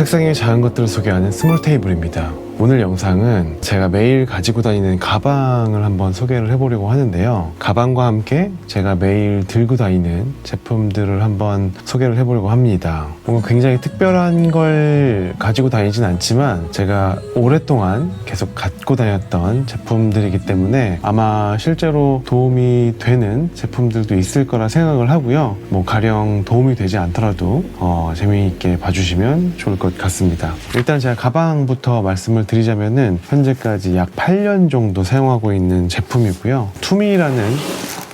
책상의 작은 것들을 소개하는 스몰 테이블입니다. 오늘 영상은 제가 매일 가지고 다니는 가방을 한번 소개를 해보려고 하는데요. 가방과 함께 제가 매일 들고 다니는 제품들을 한번 소개를 해보려고 합니다. 뭔가 굉장히 특별한 걸 가지고 다니진 않지만 제가 오랫동안 계속 갖고 다녔던 제품들이기 때문에 아마 실제로 도움이 되는 제품들도 있을 거라 생각을 하고요. 뭐 가령 도움이 되지 않더라도 재미있게 봐주시면 좋을 것 같습니다. 일단 제가 가방부터 말씀을 드리자면은 현재까지 약 8년 정도 사용하고 있는 제품이고요. 투미라는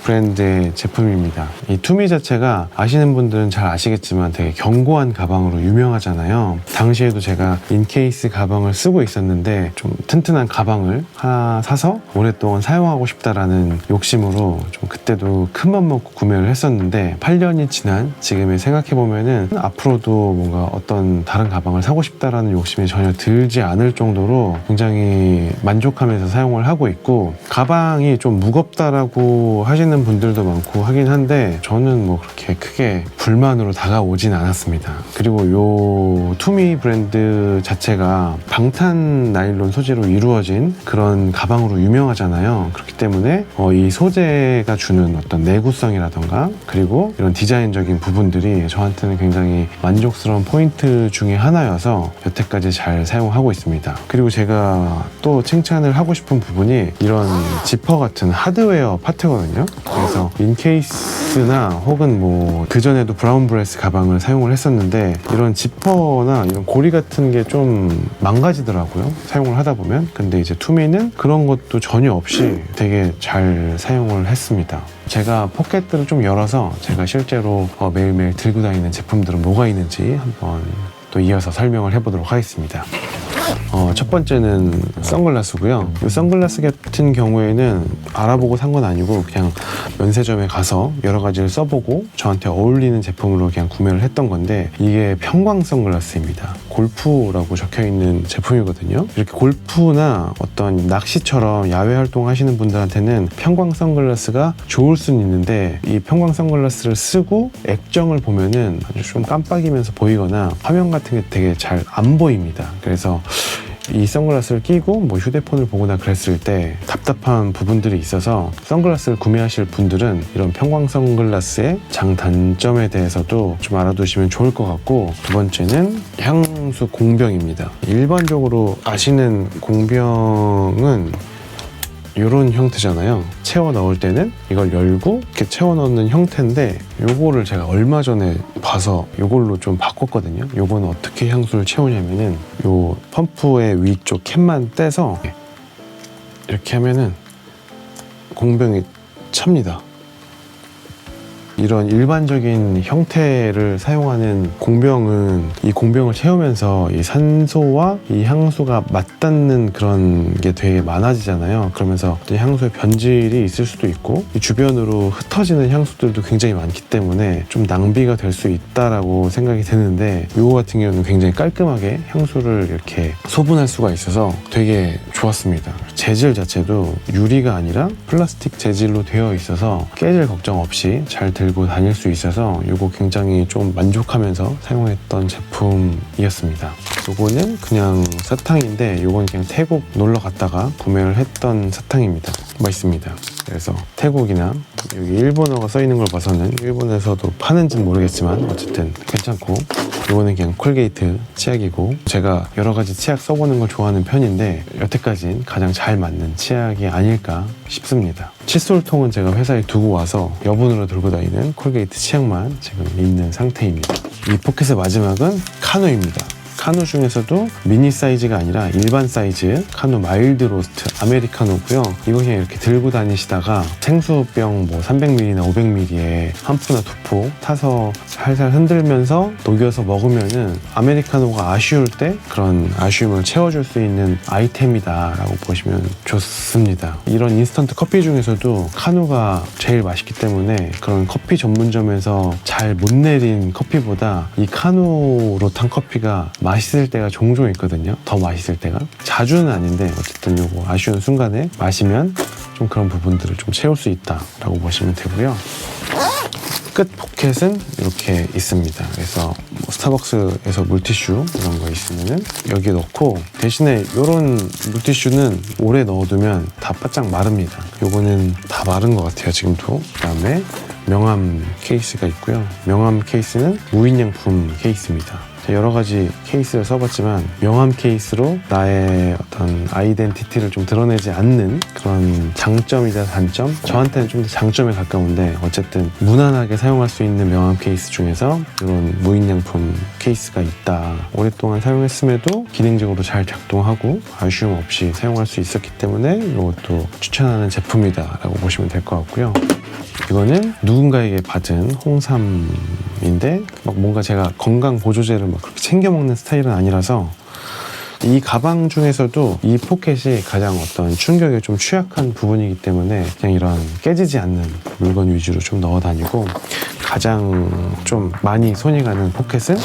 브랜드의 제품입니다. 이 투미 자체가 아시는 분들은 잘 아시겠지만 되게 견고한 가방으로 유명하잖아요. 당시에도 제가 인케이스 가방을 쓰고 있었는데 좀 튼튼한 가방을 하나 사서 오랫동안 사용하고 싶다라는 욕심으로 좀 그때도 큰맘 먹고 구매를 했었는데 8년이 지난 지금에 생각해보면은 앞으로도 뭔가 어떤 다른 가방을 사고 싶다라는 욕심이 전혀 들지 않을 정도로 굉장히 만족하면서 사용을 하고 있고, 가방이 좀 무겁다라고 하시는 분들도 많고 하긴 한데 저는 뭐 그렇게 크게 불만으로 다가오진 않았습니다. 그리고 요 투미 브랜드 자체가 방탄 나일론 소재로 이루어진 그런 가방으로 유명하잖아요. 그렇기 때문에 이 소재가 주는 어떤 내구성이라던가 그리고 이런 디자인적인 부분들이 저한테는 굉장히 만족스러운 포인트 중에 하나여서 여태까지 잘 사용하고 있습니다. 그리고 제가 또 칭찬을 하고 싶은 부분이 이런 지퍼 같은 하드웨어 파트거든요. 그래서 인케이스나 혹은 뭐 그전에도 브라운 브레스 가방을 사용을 했었는데 이런 지퍼나 이런 고리 같은 게 좀 망가지더라고요, 사용을 하다 보면. 근데 이제 투미는 그런 것도 전혀 없이 되게 잘 사용을 했습니다. 제가 포켓들을 좀 열어서 제가 실제로 매일매일 들고 다니는 제품들은 뭐가 있는지 한번 또 이어서 설명을 해보도록 하겠습니다. 첫 번째는 선글라스고요. 이 선글라스 같은 경우에는 알아보고 산 건 아니고 그냥 면세점에 가서 여러 가지를 써보고 저한테 어울리는 제품으로 그냥 구매를 했던 건데, 이게 편광 선글라스입니다. 골프라고 적혀있는 제품이거든요. 이렇게 골프나 어떤 낚시처럼 야외 활동하시는 분들한테는 편광 선글라스가 좋을 수는 있는데, 이 편광 선글라스를 쓰고 액정을 보면은 아주 좀 깜빡이면서 보이거나 화면 같은 게 되게 잘 안 보입니다. 그래서 이 선글라스를 끼고 뭐 휴대폰을 보거나 그랬을 때 답답한 부분들이 있어서 선글라스를 구매하실 분들은 이런 편광 선글라스의 장단점에 대해서도 좀 알아두시면 좋을 것 같고, 두 번째는 향수 공병입니다. 일반적으로 아시는 공병은 이런 형태잖아요. 채워 넣을 때는 이걸 열고 이렇게 채워 넣는 형태인데, 요거를 제가 얼마 전에 봐서 요걸로 좀 바꿨거든요. 요거는 어떻게 향수를 채우냐면은 요 펌프의 위쪽 캡만 떼서 이렇게 하면은 공병이 찹니다. 이런 일반적인 형태를 사용하는 공병은 이 공병을 채우면서 이 산소와 이 향수가 맞닿는 그런 게 되게 많아지잖아요. 그러면서 향수의 변질이 있을 수도 있고 이 주변으로 흩어지는 향수들도 굉장히 많기 때문에 좀 낭비가 될 수 있다라고 생각이 드는데, 이거 같은 경우는 굉장히 깔끔하게 향수를 이렇게 소분할 수가 있어서 되게 좋았습니다. 재질 자체도 유리가 아니라 플라스틱 재질로 되어 있어서 깨질 걱정 없이 잘 들고 다닐 수 있어서 이거 굉장히 좀 만족하면서 사용했던 제품이었습니다. 요거는 그냥 사탕인데 요건 그냥 태국 놀러 갔다가 구매를 했던 사탕입니다. 맛있습니다. 그래서 태국이나 여기 일본어가 써 있는 걸 봐서는 일본에서도 파는지는 모르겠지만 어쨌든 괜찮고, 이거는 그냥 콜게이트 치약이고, 제가 여러 가지 치약 써보는 걸 좋아하는 편인데 여태까진 가장 잘 맞는 치약이 아닐까 싶습니다. 칫솔통은 제가 회사에 두고 와서 여분으로 들고 다니는 콜게이트 치약만 지금 있는 상태입니다. 이 포켓의 마지막은 카누입니다. 카누 중에서도 미니 사이즈가 아니라 일반 사이즈 카누 마일드 로스트 아메리카노고요. 이거 그냥 이렇게 들고 다니시다가 생수병 뭐 300ml나 500ml에 한 포나 두 포 타서 살살 흔들면서 녹여서 먹으면은 아메리카노가 아쉬울 때 그런 아쉬움을 채워줄 수 있는 아이템이다라고 보시면 좋습니다. 이런 인스턴트 커피 중에서도 카누가 제일 맛있기 때문에 그런 커피 전문점에서 잘 못 내린 커피보다 이 카누로 탄 커피가 맛있을 때가 종종 있거든요. 더 맛있을 때가. 자주는 아닌데 어쨌든 요거 아쉬운 순간에 마시면 좀 그런 부분들을 좀 채울 수 있다라고 보시면 되고요. 끝 포켓은 이렇게 있습니다. 그래서 뭐 스타벅스에서 물티슈 이런 거 있으면은 여기 넣고, 대신에 이런 물티슈는 오래 넣어두면 다 바짝 마릅니다. 요거는 다 마른 것 같아요, 지금도. 그 다음에 명함 케이스가 있고요. 명함 케이스는 무인양품 케이스입니다. 여러 가지 케이스를 써봤지만 명함 케이스로 나의 어떤 아이덴티티를 좀 드러내지 않는 그런 장점이자 단점, 저한테는 좀 더 장점에 가까운데, 어쨌든 무난하게 사용할 수 있는 명함 케이스 중에서 이런 무인양품 케이스가 있다. 오랫동안 사용했음에도 기능적으로 잘 작동하고 아쉬움 없이 사용할 수 있었기 때문에 이것도 추천하는 제품이다 라고 보시면 될 것 같고요. 이거는 누군가에게 받은 홍삼인데, 막 뭔가 제가 건강 보조제를 막 그렇게 챙겨 먹는 스타일은 아니라서, 이 가방 중에서도 이 포켓이 가장 어떤 충격에 좀 취약한 부분이기 때문에 그냥 이런 깨지지 않는 물건 위주로 좀 넣어 다니고, 가장 좀 많이 손이 가는 포켓은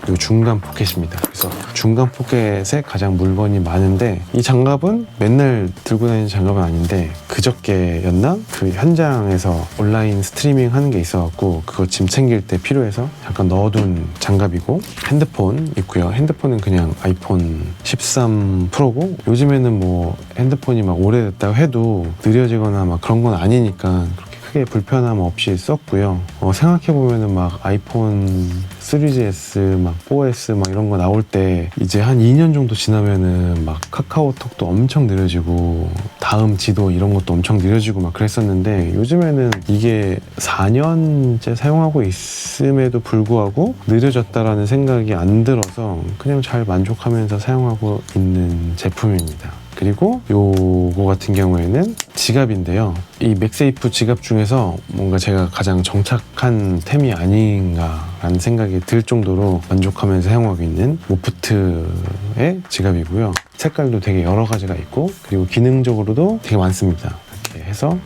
이 중간 포켓입니다. 그래서 중간 포켓에 가장 물건이 많은데, 이 장갑은 맨날 들고 다니는 장갑은 아닌데 그저께였나? 그 현장에서 온라인 스트리밍 하는 게 있어갖고 그거 짐 챙길 때 필요해서 잠깐 넣어둔 장갑이고, 핸드폰 있고요. 핸드폰은 그냥 아이폰 13 프로고, 요즘에는 뭐 핸드폰이 막 오래됐다고 해도 느려지거나 막 그런 건 아니니까 그렇게 크게 불편함 없이 썼고요. 생각해보면은 막 아이폰 3GS, 막 4S 막 이런 거 나올 때 이제 한 2년 정도 지나면은 막 카카오톡도 엄청 느려지고 다음 지도 이런 것도 엄청 느려지고 막 그랬었는데, 요즘에는 이게 4년째 사용하고 있음에도 불구하고 느려졌다라는 생각이 안 들어서 그냥 잘 만족하면서 사용하고 있는 제품입니다. 그리고 요거 같은 경우에는 지갑인데요. 이 맥세이프 지갑 중에서 뭔가 제가 가장 정착한 템이 아닌가라는 생각이 들 정도로 만족하면서 사용하고 있는 모프트의 지갑이고요. 색깔도 되게 여러 가지가 있고, 그리고 기능적으로도 되게 많습니다. 이렇게 해서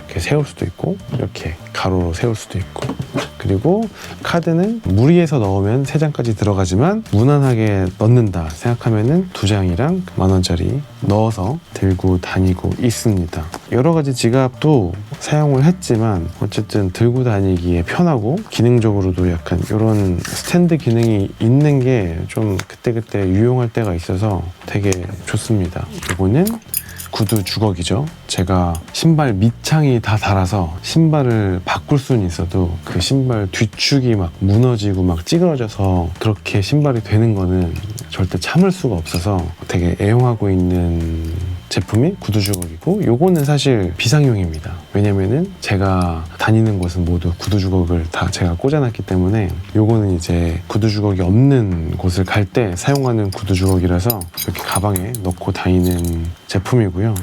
이렇게 세울 수도 있고, 이렇게 가로로 세울 수도 있고, 그리고 카드는 무리해서 넣으면 3장까지 들어가지만 무난하게 넣는다 생각하면은 2장이랑 10,000원짜리 넣어서 들고 다니고 있습니다. 여러 가지 지갑도 사용을 했지만 어쨌든 들고 다니기에 편하고, 기능적으로도 약간 이런 스탠드 기능이 있는 게 좀 그때그때 유용할 때가 있어서 되게 좋습니다. 이거는 구두 주걱이죠. 제가 신발 밑창이 다 닳아서 신발을 바꿀 수는 있어도 그 신발 뒤축이 막 무너지고 막 찌그러져서 그렇게 신발이 되는 거는 절대 참을 수가 없어서 되게 애용하고 있는 제품이 구두 주걱이고, 요거는 사실 비상용입니다. 왜냐면은 제가 다니는 곳은 모두 구두 주걱을 다 제가 꽂아놨기 때문에, 요거는 이제 구두 주걱이 없는 곳을 갈 때 사용하는 구두 주걱이라서 이렇게 가방에 넣고 다니는 제품이고요.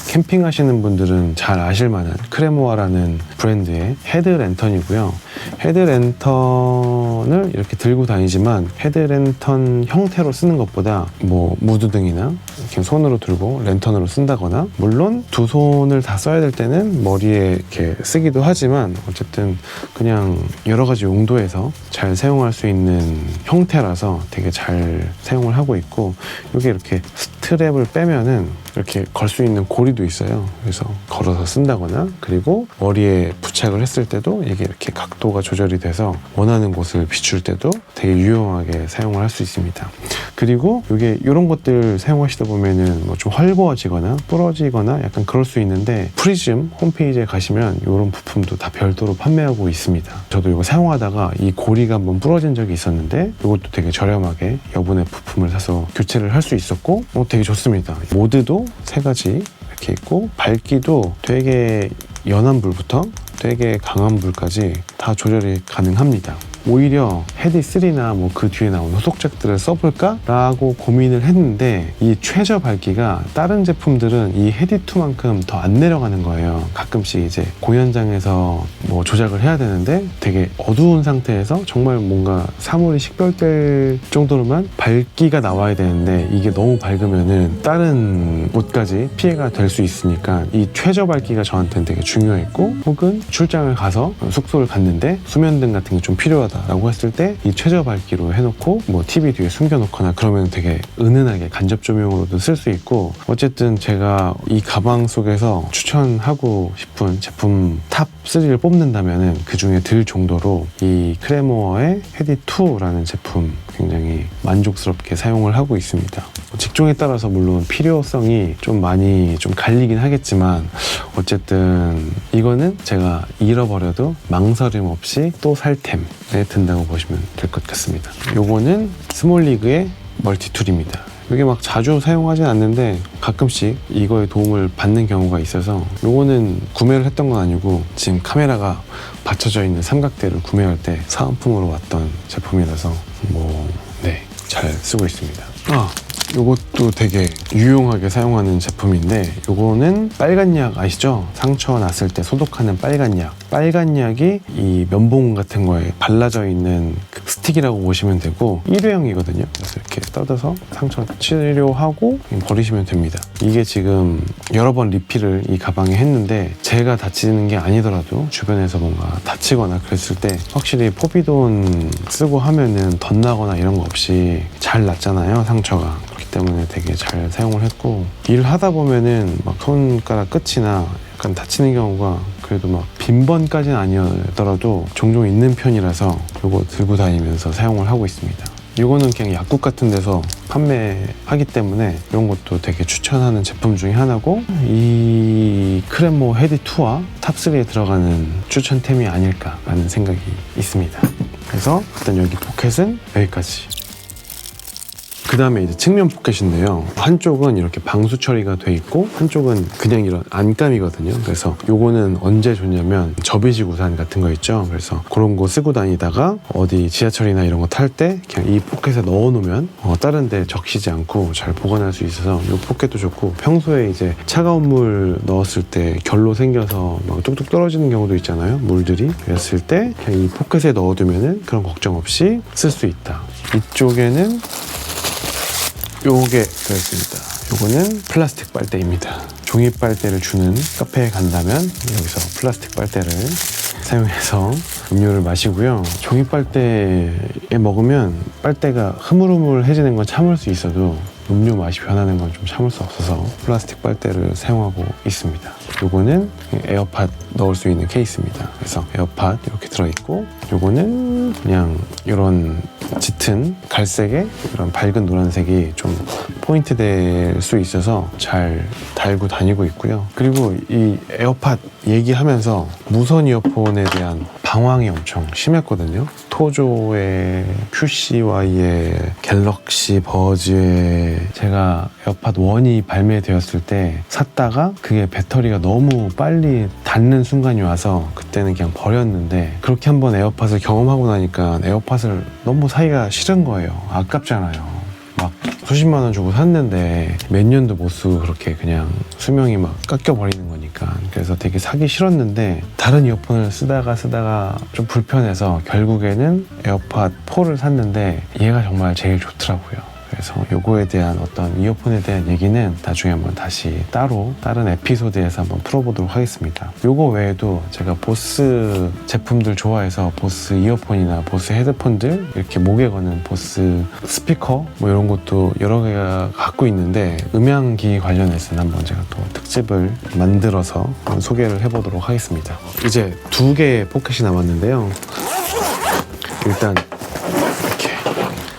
캠핑 하시는 분들은 잘 아실 만한 크레모아라는 브랜드의 헤드랜턴이고요. 헤드랜턴을 이렇게 들고 다니지만 헤드랜턴 형태로 쓰는 것보다 뭐 무드등이나 이렇게 손으로 들고 랜턴으로 쓴다거나, 물론 두 손을 다 써야 될 때는 머리에 이렇게 쓰기도 하지만 어쨌든 그냥 여러 가지 용도에서 잘 사용할 수 있는 형태라서 되게 잘 사용을 하고 있고, 이게 이렇게 스트랩을 빼면은 이렇게 걸 수 있는 고리도 있어요. 그래서 걸어서 쓴다거나, 그리고 머리에 부착을 했을 때도 이게 이렇게 각도가 조절이 돼서 원하는 곳을 비출 때도 되게 유용하게 사용을 할 수 있습니다. 그리고 이게 이런 것들 사용하시다 보면은 뭐 좀 헐거워지거나 부러지거나 약간 그럴 수 있는데, 프리즘 홈페이지에 가시면 이런 부품도 다 별도로 판매하고 있습니다. 저도 이거 사용하다가 이 고리가 한번 부러진 적이 있었는데 이것도 되게 저렴하게 여분의 부품을 사서 교체를 할 수 있었고, 되게 좋습니다. 모드도 3가지 이렇게 있고, 밝기도 되게 연한 불부터 되게 강한 불까지 다 조절이 가능합니다. 오히려 헤디 3나 뭐 그 뒤에 나온 후속작들을 써볼까? 라고 고민을 했는데, 이 최저 밝기가 다른 제품들은 이 헤디 2만큼 더 안 내려가는 거예요. 가끔씩 이제 공연장에서 뭐 조작을 해야 되는데 되게 어두운 상태에서 정말 뭔가 사물이 식별될 정도로만 밝기가 나와야 되는데, 이게 너무 밝으면은 다른 곳까지 피해가 될 수 있으니까 이 최저 밝기가 저한테는 되게 중요했고, 혹은 출장을 가서 숙소를 갔는데 수면등 같은 게 좀 필요하다 필요하다라고 했을 때 이 최저 밝기로 해놓고 뭐 TV 뒤에 숨겨놓거나 그러면 되게 은은하게 간접 조명으로도 쓸 수 있고, 어쨌든 제가 이 가방 속에서 추천하고 싶은 제품 탑 3를 뽑는다면은 그 중에 들 정도로 이 크레모어의 헤디2라는 제품 굉장히 만족스럽게 사용을 하고 있습니다. 직종에 따라서 물론 필요성이 좀 많이 좀 갈리긴 하겠지만 어쨌든 이거는 제가 잃어버려도 망설임 없이 또 살 템에 든다고 보시면 될 것 같습니다. 요거는 스몰리그의 멀티툴입니다. 이게 막 자주 사용하진 않는데 가끔씩 이거에 도움을 받는 경우가 있어서, 요거는 구매를 했던 건 아니고 지금 카메라가 받쳐져 있는 삼각대를 구매할 때 사은품으로 왔던 제품이라서 잘 쓰고 있습니다. 요것도 되게 유용하게 사용하는 제품인데, 요거는 빨간 약 아시죠? 상처 났을 때 소독하는 빨간 약. 빨간 약이 이 면봉 같은 거에 발라져 있는 그 스틱이라고 보시면 되고, 일회용이거든요. 그래서 이렇게 뜯어서 상처 치료하고 버리시면 됩니다. 이게 지금 여러 번 리필을 이 가방에 했는데, 제가 다치는 게 아니더라도 주변에서 뭔가 다치거나 그랬을 때 확실히 포비돈 쓰고 하면은 덧나거나 이런 거 없이 잘 낫잖아요, 상처가. 때문에 되게 잘 사용을 했고, 일하다 보면은 막 손가락 끝이나 약간 다치는 경우가 그래도 막 빈번까지는 아니더라도 종종 있는 편이라서 요거 들고 다니면서 사용을 하고 있습니다. 이거는 그냥 약국 같은 데서 판매하기 때문에 이런 것도 되게 추천하는 제품 중에 하나고, 이 크레모 헤디2와 탑3에 들어가는 추천템이 아닐까라는 생각이 있습니다. 그래서 일단 여기 포켓은 여기까지. 그 다음에 이제 측면 포켓인데요. 한쪽은 이렇게 방수 처리가 돼 있고 한쪽은 그냥 이런 안감이거든요. 그래서 요거는 언제 좋냐면 접이식 우산 같은 거 있죠. 그래서 그런 거 쓰고 다니다가 어디 지하철이나 이런 거 탈 때 그냥 이 포켓에 넣어 놓으면 다른 데 적시지 않고 잘 보관할 수 있어서 요 포켓도 좋고, 평소에 이제 차가운 물 넣었을 때 결로 생겨서 막 뚝뚝 떨어지는 경우도 있잖아요, 물들이. 그랬을 때 그냥 이 포켓에 넣어두면은 그런 걱정 없이 쓸 수 있다. 이쪽에는 요게 들어있습니다. 요거는 플라스틱 빨대입니다. 종이 빨대를 주는 카페에 간다면 여기서 플라스틱 빨대를 사용해서 음료를 마시고요. 종이 빨대에 먹으면 빨대가 흐물흐물해지는 건 참을 수 있어도 음료 맛이 변하는 건 좀 참을 수 없어서 플라스틱 빨대를 사용하고 있습니다. 요거는 에어팟 넣을 수 있는 케이스입니다. 그래서 에어팟 이렇게 들어있고, 요거는 그냥 이런 짙은 갈색에 이런 밝은 노란색이 좀 포인트 될 수 있어서 잘 달고 다니고 있고요. 그리고 이 에어팟 얘기하면서 무선 이어폰에 대한 방황이 엄청 심했거든요. 토조의 QCY의 갤럭시 버즈의 제가 에어팟 1이 발매되었을 때 샀다가 그게 배터리가 너무 빨리 닳는 순간이 와서 그때는 그냥 버렸는데, 그렇게 한번 에어팟을 경험하고 나니까 에어팟을 너무 사기가 싫은 거예요. 아깝잖아요. 막 수십만 원 주고 샀는데 몇 년도 못 쓰고 그렇게 그냥 수명이 막 깎여버리는 거니까. 그래서 되게 사기 싫었는데 다른 이어폰을 쓰다가 좀 불편해서 결국에는 에어팟 4를 샀는데 얘가 정말 제일 좋더라고요. 그래서 요거에 대한 어떤 이어폰에 대한 얘기는 나중에 한번 다시 따로 다른 에피소드에서 한번 풀어보도록 하겠습니다. 요거 외에도 제가 보스 제품들 좋아해서 보스 이어폰이나 보스 헤드폰들, 이렇게 목에 거는 보스 스피커 뭐 이런 것도 여러 개가 갖고 있는데, 음향기 관련해서는 한번 제가 또 특집을 만들어서 소개를 해보도록 하겠습니다. 이제 2개의 포켓이 남았는데요. 일단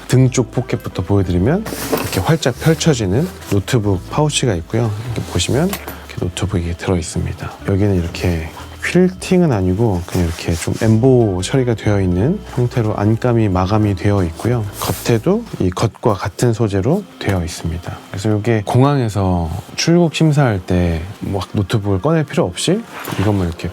등 쪽 포켓부터 보여드리면 이렇게 활짝 펼쳐지는 노트북 파우치가 있고요. 이렇게 보시면 이렇게 노트북이 들어있습니다. 여기는 이렇게 퀼팅은 아니고 그냥 이렇게 좀 엠보 처리가 되어 있는 형태로 안감이 마감이 되어 있고요. 겉에도 이 겉과 같은 소재로 되어 있습니다. 그래서 이게 공항에서 출국 심사할 때 막 노트북을 꺼낼 필요 없이 이것만 이렇게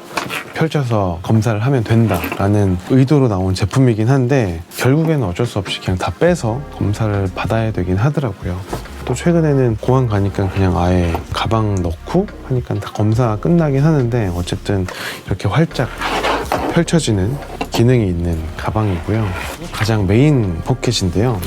펼쳐서 검사를 하면 된다라는 의도로 나온 제품이긴 한데, 결국에는 어쩔 수 없이 그냥 다 빼서 검사를 받아야 되긴 하더라고요. 또 최근에는 공항 가니까 그냥 아예 가방 넣고 하니까 다 검사가 끝나긴 하는데, 어쨌든 이렇게 활짝 펼쳐지는 기능이 있는 가방이고요. 가장 메인 포켓인데요.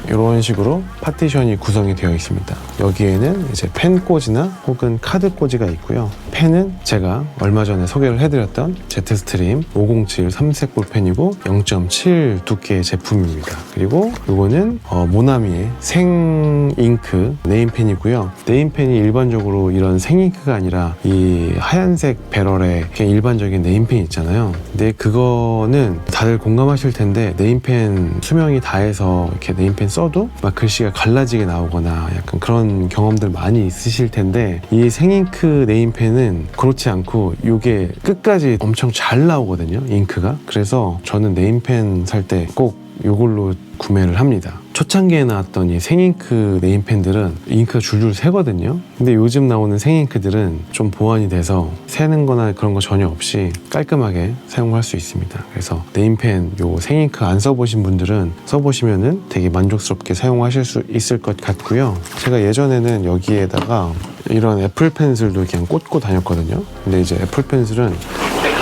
이런 식으로 파티션이 구성이 되어 있습니다. 여기에는 이제 펜 꽂이나 혹은 카드 꽂이가 있고요. 펜은 제가 얼마 전에 소개를 해드렸던 제트스트림 507 3색 볼펜이고 0.7 두께의 제품입니다. 그리고 이거는 모나미의 생잉크 네임펜이고요. 네임펜이 일반적으로 이런 생잉크가 아니라 이 하얀색 배럴에 그냥 일반적인 네임펜 있잖아요. 근데 그거는 다들 공감하실 텐데 네임펜 수명이 다해서 이렇게 네임펜 써도 막 글씨가 갈라지게 나오거나 약간 그런 경험들 많이 있으실 텐데 이 생잉크 네임펜은 그렇지 않고 이게 끝까지 엄청 잘 나오거든요, 잉크가. 그래서 저는 네임펜 살 때 꼭 이걸로 구매를 합니다. 초창기에 나왔던 이 생잉크 네임펜들은 잉크가 줄줄 새거든요. 근데 요즘 나오는 생잉크들은 좀 보완이 돼서 새는 거나 그런 거 전혀 없이 깔끔하게 사용할 수 있습니다. 그래서 네임펜 요 생잉크 안 써보신 분들은 써보시면은 되게 만족스럽게 사용하실 수 있을 것 같고요. 제가 예전에는 여기에다가 이런 애플 펜슬도 그냥 꽂고 다녔거든요. 근데 이제 애플 펜슬은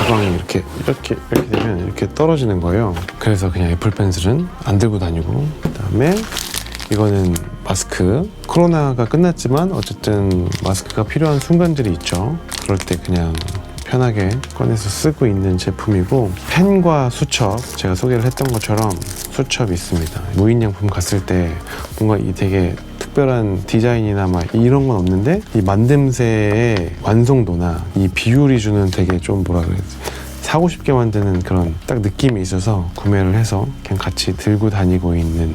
가방이 이렇게 되면 이렇게 떨어지는 거예요. 그래서 그냥 애플 펜슬은 안 들고 다니고, 그다음에 이거는 마스크. 코로나가 끝났지만 어쨌든 마스크가 필요한 순간들이 있죠. 그럴 때 그냥 편하게 꺼내서 쓰고 있는 제품이고, 펜과 수첩, 제가 소개를 했던 것처럼 수첩이 있습니다. 무인양품 갔을 때 뭔가 이 되게 특별한 디자인이나 막 이런 건 없는데 이 만듦새의 완성도나 이 비율이 주는 되게 좀 뭐라 그래야지, 사고 싶게 만드는 그런 딱 느낌이 있어서 구매를 해서 그냥 같이 들고 다니고 있는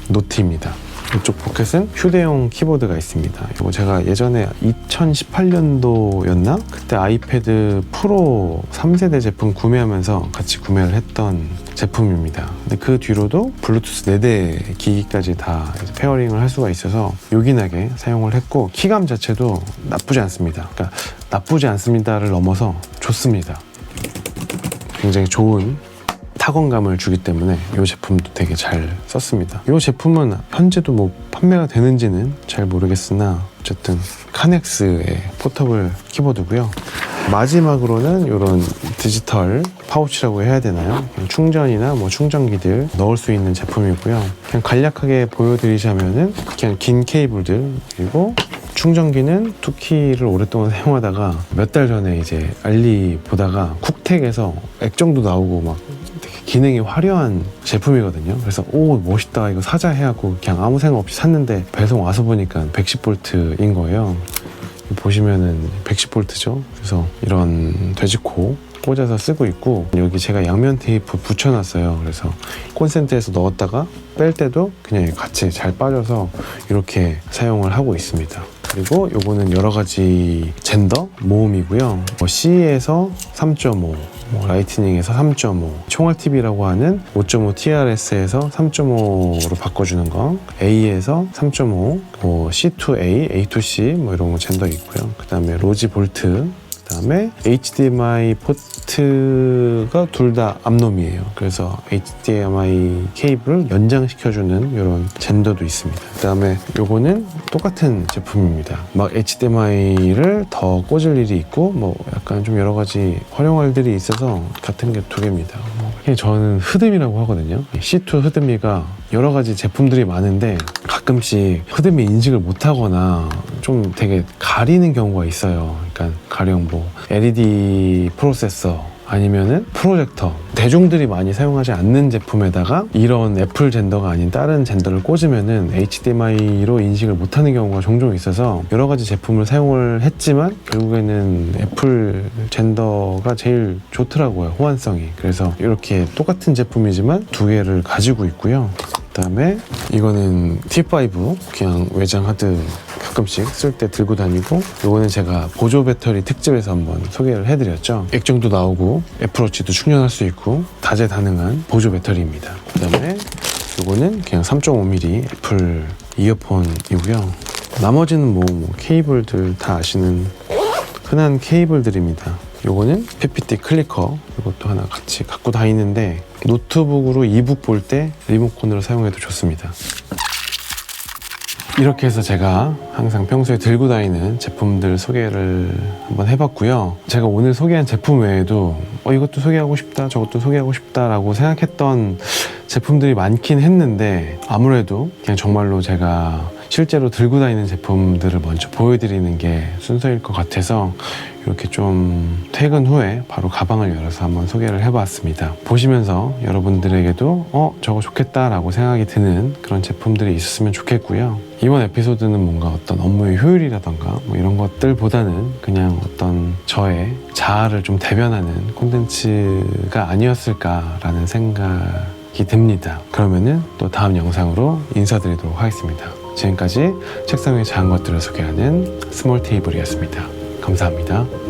노트입니다. 이쪽 포켓은 휴대용 키보드가 있습니다. 이거 제가 예전에 2018년도였나? 그때 아이패드 프로 3세대 제품 구매하면서 같이 구매를 했던 제품입니다. 근데 그 뒤로도 블루투스 4대 기기까지 다 페어링을 할 수가 있어서 요긴하게 사용을 했고, 키감 자체도 나쁘지 않습니다. 그러니까 나쁘지 않습니다를 넘어서 좋습니다. 굉장히 좋은 타건감을 주기 때문에 이 제품도 되게 잘 썼습니다. 이 제품은 현재도 뭐 판매가 되는지는 잘 모르겠으나 어쨌든 카넥스의 포터블 키보드고요. 마지막으로는 이런 디지털 파우치라고 해야 되나요? 충전이나 뭐 충전기들 넣을 수 있는 제품이고요. 그냥 간략하게 보여드리자면은 그냥 긴 케이블들, 그리고 충전기는 투키를 오랫동안 사용하다가 몇 달 전에 이제 알리 보다가 쿡텍에서 액정도 나오고 막 되게 기능이 화려한 제품이거든요. 그래서 오, 멋있다, 이거 사자 해갖고 그냥 아무 생각 없이 샀는데 배송 와서 보니까 110V인 거예요. 보시면은 110V죠. 그래서 이런 돼지코 꽂아서 쓰고 있고, 여기 제가 양면 테이프 붙여놨어요. 그래서 콘센트에서 넣었다가 뺄 때도 그냥 같이 잘 빠져서 이렇게 사용을 하고 있습니다. 그리고 요거는 여러 가지 젠더 모음이고요. C에서 3.5, 라이트닝에서 3.5, 총알 TV라고 하는 5.5 TRS에서 3.5로 바꿔주는 거, A에서 3.5, C2A, A2C 뭐 이런 거 젠더 있고요. 그 다음에 로지 볼트, 그 다음에 HDMI 포트가 둘 다 암놈이에요. 그래서 HDMI 케이블을 연장시켜주는 이런 젠더도 있습니다. 그 다음에 요거는 똑같은 제품입니다. 막 HDMI를 더 꽂을 일이 있고 뭐 약간 좀 여러 가지 활용할 일이 있어서 같은 게 두 개입니다. 저는 흐름이라고 하거든요. C2 흐름이가 여러 가지 제품들이 많은데 가끔씩 흐름이 인식을 못하거나 좀 되게 가리는 경우가 있어요. 그러니까 가령 뭐 LED 프로세서 아니면은 프로젝터, 대중들이 많이 사용하지 않는 제품에다가 이런 애플 젠더가 아닌 다른 젠더를 꽂으면은 HDMI로 인식을 못하는 경우가 종종 있어서 여러 가지 제품을 사용을 했지만 결국에는 애플 젠더가 제일 좋더라고요, 호환성이. 그래서 이렇게 똑같은 제품이지만 두 개를 가지고 있고요. 그 다음에 이거는 T5 그냥 외장 하드 가끔씩 쓸 때 들고 다니고, 이거는 제가 보조 배터리 특집에서 한번 소개를 해드렸죠. 액정도 나오고 애플워치도 충전할 수 있고 다재다능한 보조 배터리입니다. 그 다음에 이거는 그냥 3.5mm 애플 이어폰이고요. 나머지는 뭐 케이블들 다 아시는 흔한 케이블들입니다. 요거는 PPT 클리커, 이것도 하나 같이 갖고 다니는데 노트북으로 이북 볼 때 리모컨으로 사용해도 좋습니다. 이렇게 해서 제가 항상 평소에 들고 다니는 제품들 소개를 한번 해봤고요. 제가 오늘 소개한 제품 외에도 이것도 소개하고 싶다, 저것도 소개하고 싶다 라고 생각했던 제품들이 많긴 했는데 아무래도 그냥 정말로 제가 실제로 들고 다니는 제품들을 먼저 보여드리는 게 순서일 것 같아서 이렇게 좀 퇴근 후에 바로 가방을 열어서 한번 소개를 해봤습니다. 보시면서 여러분들에게도 저거 좋겠다라고 생각이 드는 그런 제품들이 있었으면 좋겠고요. 이번 에피소드는 뭔가 어떤 업무의 효율이라던가 뭐 이런 것들보다는 그냥 어떤 저의 자아를 좀 대변하는 콘텐츠가 아니었을까라는 생각이 듭니다. 그러면은 또 다음 영상으로 인사드리도록 하겠습니다. 지금까지 책상 위에 작은 것들을 소개하는 스몰 테이블이었습니다. 감사합니다.